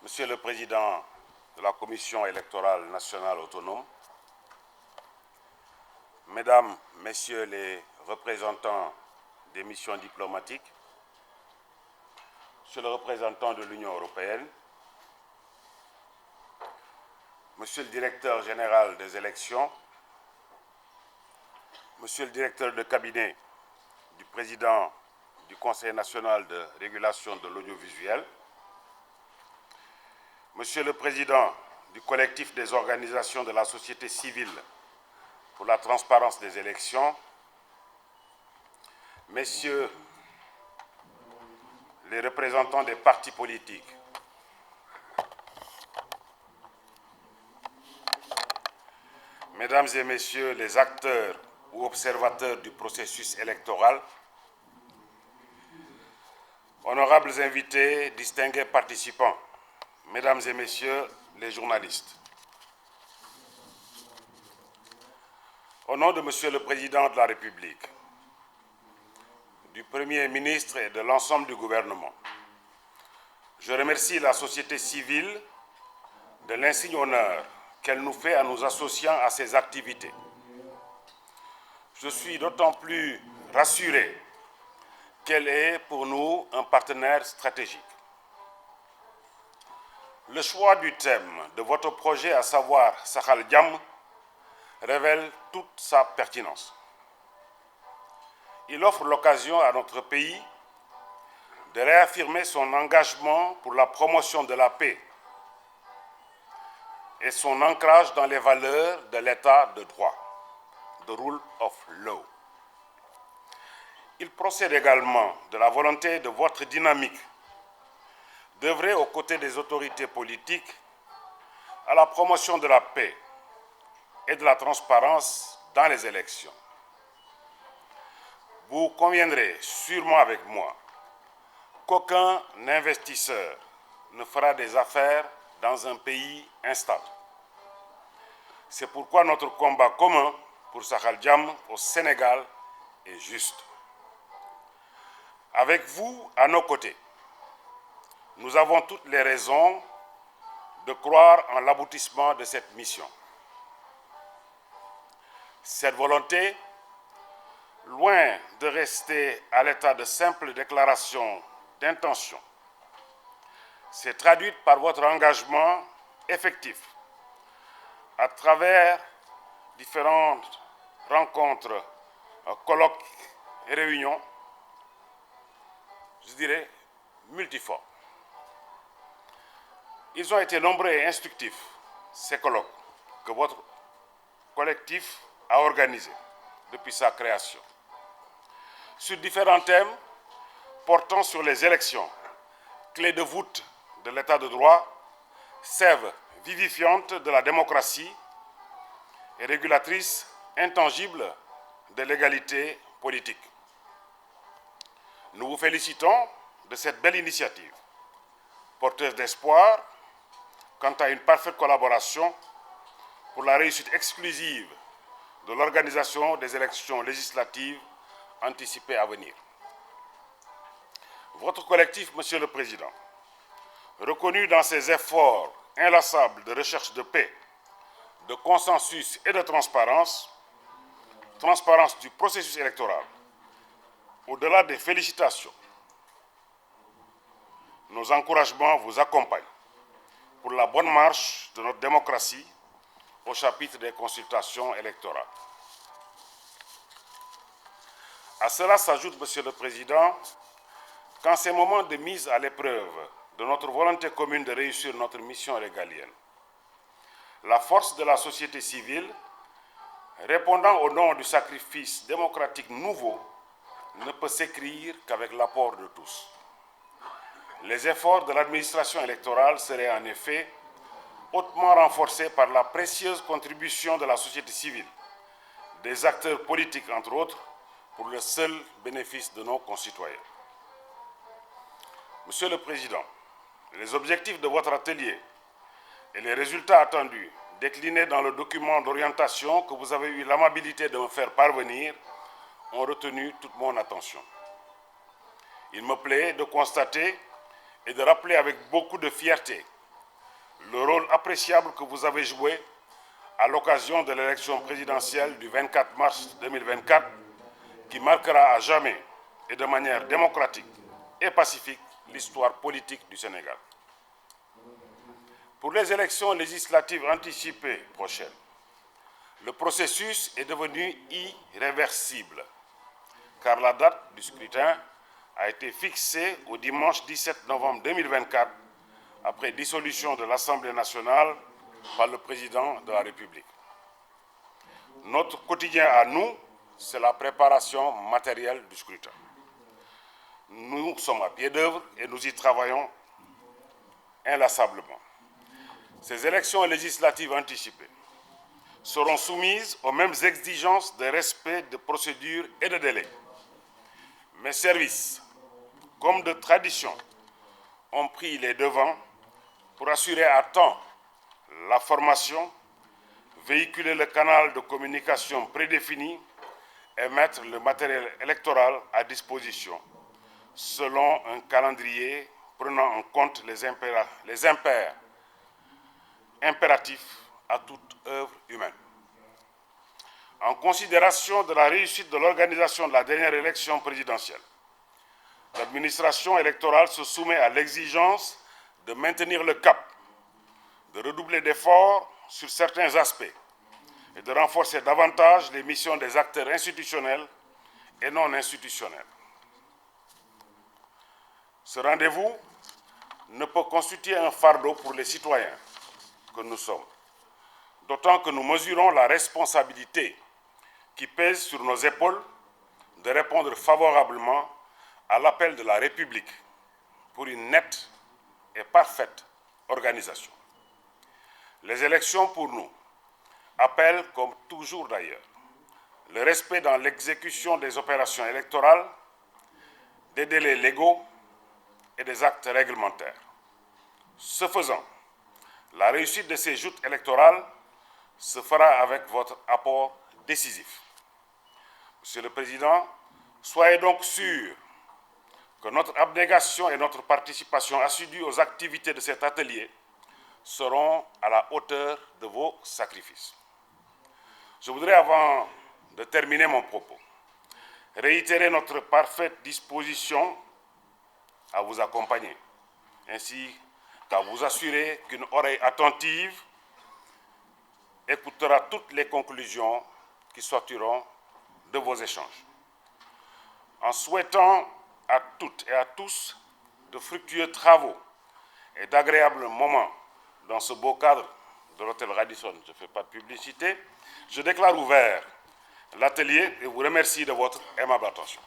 Monsieur le Président de la Commission électorale nationale autonome, Mesdames, Messieurs les représentants des missions diplomatiques, Monsieur le représentant de l'Union européenne, Monsieur le directeur général des élections, Monsieur le directeur de cabinet du président du Conseil national de régulation de l'audiovisuel, Monsieur le président du collectif des organisations de la société civile pour la transparence des élections, Messieurs les représentants des partis politiques, Mesdames et Messieurs les acteurs ou observateurs du processus électoral, honorables invités, distingués participants, Mesdames et Messieurs les journalistes. Au nom de Monsieur le Président de la République, du Premier ministre et de l'ensemble du gouvernement, je remercie la société civile de l'insigne honneur qu'elle nous fait en nous associant à ces activités. Je suis d'autant plus rassuré qu'elle est pour nous un partenaire stratégique. Le choix du thème de votre projet, à savoir Sakhal Diam, révèle toute sa pertinence. Il offre l'occasion à notre pays de réaffirmer son engagement pour la promotion de la paix et son ancrage dans les valeurs de l'État de droit, the rule of law. Il procède également de la volonté de votre dynamique d'œuvrer aux côtés des autorités politiques à la promotion de la paix et de la transparence dans les élections. Vous conviendrez sûrement avec moi qu'aucun investisseur ne fera des affaires dans un pays instable. C'est pourquoi notre combat commun pour Sakhal Diam au Sénégal est juste. Avec vous à nos côtés, nous avons toutes les raisons de croire en l'aboutissement de cette mission. Cette volonté, loin de rester à l'état de simple déclaration d'intention, s'est traduite par votre engagement effectif à travers différentes rencontres, colloques et réunions, je dirais multiformes. Ils ont été nombreux et instructifs, ces colloques que votre collectif a organisés depuis sa création, sur différents thèmes portant sur les élections, clés de voûte de l'état de droit, sève vivifiante de la démocratie et régulatrice intangible de l'égalité politique. Nous vous félicitons de cette belle initiative, porteuse d'espoir quant à une parfaite collaboration pour la réussite exclusive de l'organisation des élections législatives anticipées à venir. Votre collectif, Monsieur le Président, reconnu dans ses efforts inlassables de recherche de paix, de consensus et de transparence du processus électoral, au-delà des félicitations, nos encouragements vous accompagnent pour la bonne marche de notre démocratie au chapitre des consultations électorales. À cela s'ajoute, Monsieur le Président, qu'en ces moments de mise à l'épreuve de notre volonté commune de réussir notre mission régalienne, la force de la société civile, répondant au nom du sacrifice démocratique nouveau, ne peut s'écrire qu'avec l'apport de tous. Les efforts de l'administration électorale seraient en effet hautement renforcés par la précieuse contribution de la société civile, des acteurs politiques entre autres, pour le seul bénéfice de nos concitoyens. Monsieur le Président, les objectifs de votre atelier et les résultats attendus déclinés dans le document d'orientation que vous avez eu l'amabilité de me faire parvenir ont retenu toute mon attention. Il me plaît de constater et de rappeler avec beaucoup de fierté le rôle appréciable que vous avez joué à l'occasion de l'élection présidentielle du 24 mars 2024 qui marquera à jamais et de manière démocratique et pacifique l'histoire politique du Sénégal. Pour les élections législatives anticipées prochaines, le processus est devenu irréversible car la date du scrutin a été fixée au dimanche 17 novembre 2024 après dissolution de l'Assemblée nationale par le président de la République. Notre quotidien à nous, c'est la préparation matérielle du scrutin. Nous sommes à pied d'œuvre et nous y travaillons inlassablement. Ces élections législatives anticipées seront soumises aux mêmes exigences de respect de procédures et de délais. Mes services, comme de tradition, ont pris les devants pour assurer à temps la formation, véhiculer le canal de communication prédéfini et mettre le matériel électoral à disposition selon un calendrier prenant en compte les impératifs à toute œuvre humaine. En considération de la réussite de l'organisation de la dernière élection présidentielle, l'administration électorale se soumet à l'exigence de maintenir le cap, de redoubler d'efforts sur certains aspects et de renforcer davantage les missions des acteurs institutionnels et non institutionnels. Ce rendez-vous ne peut constituer un fardeau pour les citoyens que nous sommes, d'autant que nous mesurons la responsabilité qui pèse sur nos épaules de répondre favorablement à l'appel de la République pour une nette et parfaite organisation. Les élections pour nous appellent, comme toujours d'ailleurs, le respect dans l'exécution des opérations électorales, des délais légaux et des actes réglementaires. Ce faisant, la réussite de ces joutes électorales se fera avec votre apport décisif. Monsieur le Président, soyez donc sûr que notre abnégation et notre participation assidue aux activités de cet atelier seront à la hauteur de vos sacrifices. Je voudrais, avant de terminer mon propos, réitérer notre parfaite disposition à vous accompagner, ainsi qu'à vous assurer qu'une oreille attentive écoutera toutes les conclusions qui sortiront de vos échanges. En souhaitant à toutes et à tous de fructueux travaux et d'agréables moments dans ce beau cadre de l'hôtel Radisson, je ne fais pas de publicité, je déclare ouvert l'atelier et vous remercie de votre aimable attention.